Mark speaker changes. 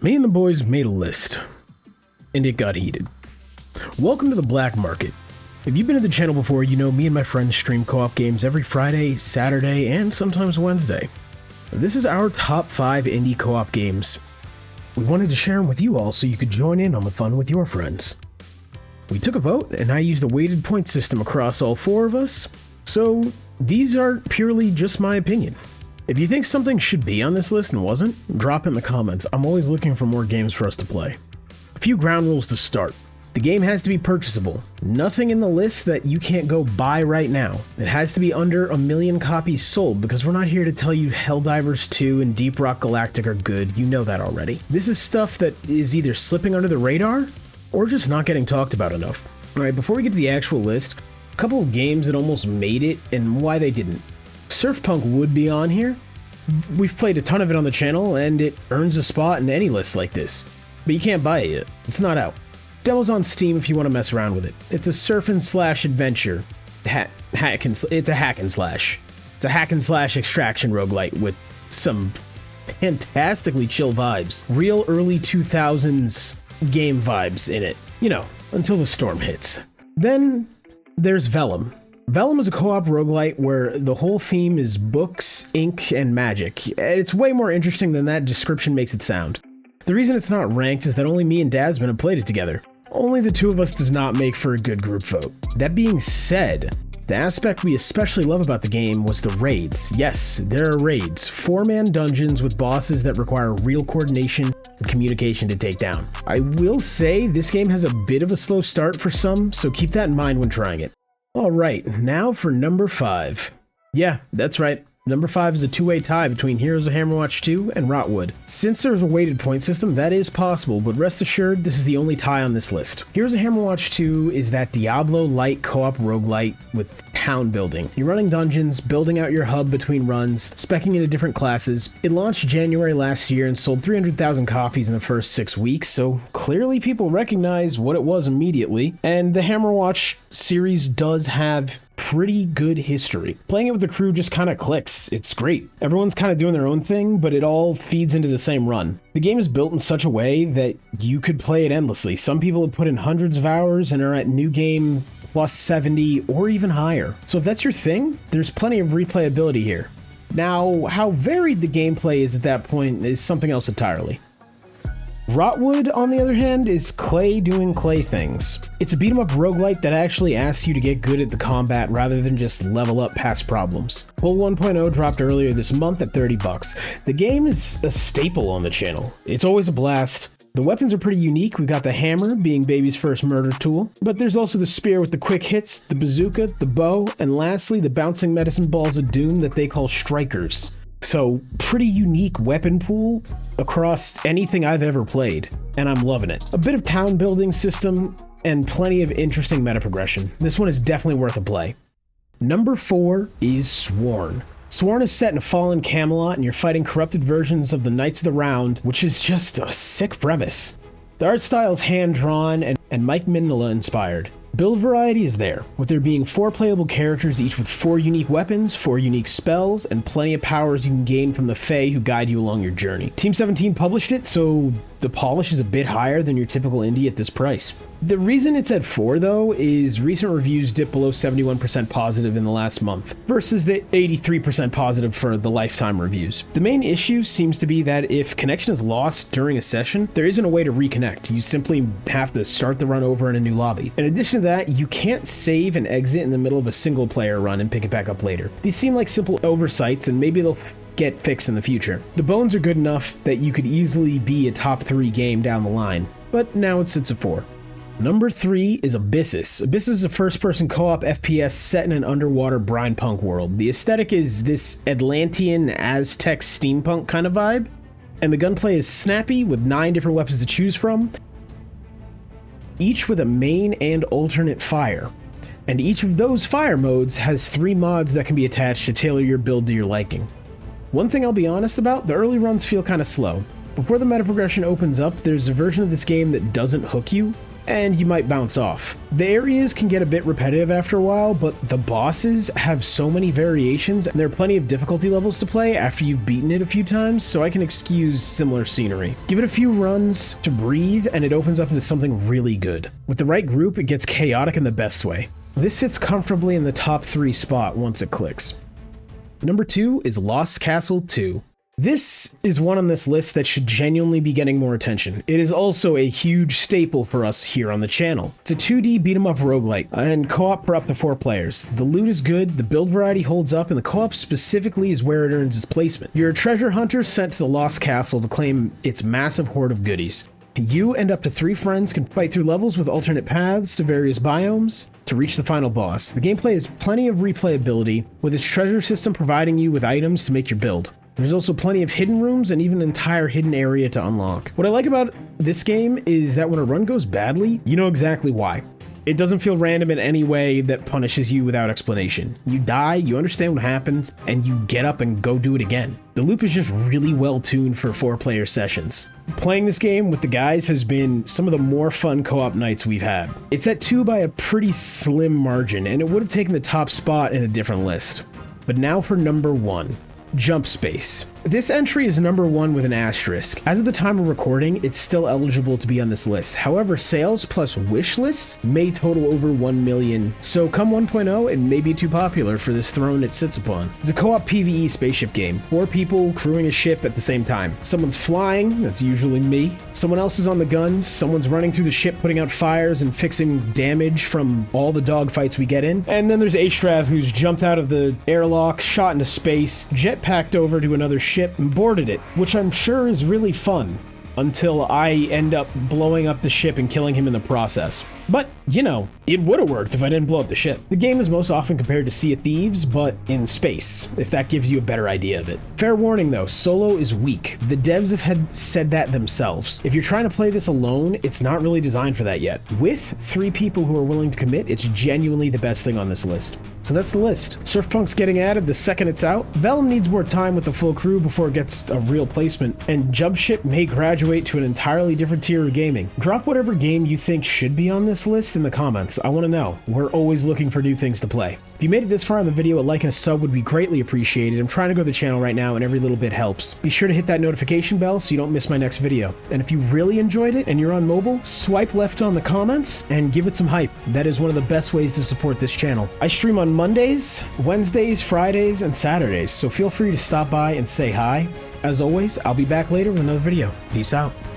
Speaker 1: Me and the boys made a list, and it got heated. Welcome to the black market. If you've been to the channel before, you know me and my friends stream co-op games every Friday, Saturday, and sometimes Wednesday. This is our top 5 indie co-op games. We wanted to share them with you all so you could join in on the fun with your friends. We took a vote, and I used a weighted point system across all 4 of us, so these are purely just my opinion. If you think something should be on this list and wasn't, drop in the comments. I'm always looking for more games for us to play. A few ground rules to start. The game has to be purchasable. Nothing in the list that you can't go buy right now. It has to be under 1 million copies sold, because we're not here to tell you Helldivers 2 and Deep Rock Galactic are good. You know that already. This is stuff that is either slipping under the radar or just not getting talked about enough. Alright, before we get to the actual list, a couple of games that almost made it and why they didn't. Surfpunk would be on here. We've played a ton of it on the channel, and it earns a spot in any list like this. But you can't buy it yet. It's not out. Demo's on Steam if you want to mess around with it. It's a surf and slash adventure. It's a hack and slash. It's a hack and slash extraction roguelite with some fantastically chill vibes. Real early 2000s game vibes in it. You know, until the storm hits. Then there's Vellum. Vellum is a co-op roguelite where the whole theme is books, ink, and magic. It's way more interesting than that description makes it sound. The reason it's not ranked is that only me and Dasman have played it together. Only the 2 of us does not make for a good group vote. That being said, the aspect we especially love about the game was the raids. Yes, there are raids. 4-man dungeons with bosses that require real coordination and communication to take down. I will say this game has a bit of a slow start for some, so keep that in mind when trying it. Alright, now for number 5. Yeah, that's right. Number 5 is a 2-way tie between Heroes of Hammerwatch 2 and Rotwood. Since there's a weighted point system, that is possible, but rest assured, this is the only tie on this list. Heroes of Hammerwatch 2 is that Diablo-like co-op roguelite with town building. You're running dungeons, building out your hub between runs, speccing into different classes. It launched January last year and sold 300,000 copies in the first 6 weeks, so clearly people recognize what it was immediately, and the Hammerwatch series does have pretty good history. Playing it with the crew just kind of clicks. It's great. Everyone's kind of doing their own thing, but it all feeds into the same run. The game is built in such a way that you could play it endlessly. Some people have put in hundreds of hours and are at new game plus 70 or even higher. So if that's your thing, there's plenty of replayability here. Now, how varied the gameplay is at that point is something else entirely. Rotwood, on the other hand, is clay doing clay things. It's a beat-em-up roguelite that actually asks you to get good at the combat rather than just level up past problems. Full 1.0 dropped earlier this month at $30. The game is a staple on the channel. It's always a blast. The weapons are pretty unique. We've got the hammer, being baby's first murder tool, but there's also the spear with the quick hits, the bazooka, the bow, and lastly, the bouncing medicine balls of doom that they call strikers. So, pretty unique weapon pool across anything I've ever played, and I'm loving it. A bit of town building system, and plenty of interesting meta progression. This one is definitely worth a play. Number 4 is Sworn. Sworn is set in a fallen Camelot, and you're fighting corrupted versions of the Knights of the Round, which is just a sick premise. The art style is hand-drawn and Mike Mignola inspired. Build variety is there, with there being 4 playable characters, each with 4 unique weapons, 4 unique spells, and plenty of powers you can gain from the Fae who guide you along your journey. Team 17 published it, so the polish is a bit higher than your typical indie at this price. The reason it's at 4, though, is recent reviews dipped below 71% positive in the last month, versus the 83% positive for the lifetime reviews. The main issue seems to be that if connection is lost during a session, there isn't a way to reconnect. You simply have to start the run over in a new lobby. In addition to that, you can't save and exit in the middle of a single player run and pick it back up later. These seem like simple oversights, and maybe they'll get fixed in the future. The bones are good enough that you could easily be a top 3 game down the line, but now it sits at 4. Number 3 is Abyssus. Abyssus is a first-person co-op FPS set in an underwater brine punk world. The aesthetic is this Atlantean Aztec steampunk kind of vibe, and the gunplay is snappy with 9 different weapons to choose from, each with a main and alternate fire. And each of those fire modes has 3 mods that can be attached to tailor your build to your liking. One thing I'll be honest about, the early runs feel kind of slow. Before the meta progression opens up, there's a version of this game that doesn't hook you, and you might bounce off. The areas can get a bit repetitive after a while, but the bosses have so many variations, and there are plenty of difficulty levels to play after you've beaten it a few times, so I can excuse similar scenery. Give it a few runs to breathe, and it opens up into something really good. With the right group, it gets chaotic in the best way. This sits comfortably in the top 3 spot once it clicks. Number 2 is Lost Castle 2. This is one on this list that should genuinely be getting more attention. It is also a huge staple for us here on the channel. It's a 2D beat-em-up roguelite, and co-op for up to 4 players. The loot is good, the build variety holds up, and the co-op specifically is where it earns its placement. You're a treasure hunter sent to the Lost Castle to claim its massive hoard of goodies. You and up to 3 friends can fight through levels with alternate paths to various biomes to reach the final boss. The gameplay has plenty of replayability, with its treasure system providing you with items to make your build. There's also plenty of hidden rooms and even an entire hidden area to unlock. What I like about this game is that when a run goes badly, you know exactly why. It doesn't feel random in any way that punishes you without explanation. You die, you understand what happens, and you get up and go do it again. The loop is just really well tuned for 4-player sessions. Playing this game with the guys has been some of the more fun co-op nights we've had. It's at 2 by a pretty slim margin, and it would have taken the top spot in a different list. But now for number 1. Jump Space. This entry is number 1 with an asterisk. As of the time of recording, it's still eligible to be on this list. However, sales plus wish lists may total over 1 million, so come 1.0, it may be too popular for this throne it sits upon. It's a co-op PvE spaceship game. 4 people crewing a ship at the same time. Someone's flying, that's usually me. Someone else is on the guns, someone's running through the ship putting out fires and fixing damage from all the dogfights we get in. And then there's Ashtrav, who's jumped out of the airlock, shot into space, jetpacked over to another ship and boarded it, which I'm sure is really fun, until I end up blowing up the ship and killing him in the process. But, you know, it would have worked if I didn't blow up the ship. The game is most often compared to Sea of Thieves, but in space, if that gives you a better idea of it. Fair warning though, solo is weak. The devs have said that themselves. If you're trying to play this alone, it's not really designed for that yet. With 3 people who are willing to commit, it's genuinely the best thing on this list. So that's the list. Surfpunk's getting added the second it's out. Vellum needs more time with the full crew before it gets a real placement, and Jumpship may graduate to an entirely different tier of gaming. Drop whatever game you think should be on this list in the comments. I want to know. We're always looking for new things to play. If you made it this far in the video, a like and a sub would be greatly appreciated. I'm trying to grow the channel right now, and every little bit helps. Be sure to hit that notification bell so you don't miss my next video. And if you really enjoyed it and you're on mobile, swipe left on the comments and give it some hype. That is one of the best ways to support this channel. I stream on Mondays, Wednesdays, Fridays, and Saturdays, so feel free to stop by and say hi. As always, I'll be back later with another video. Peace out.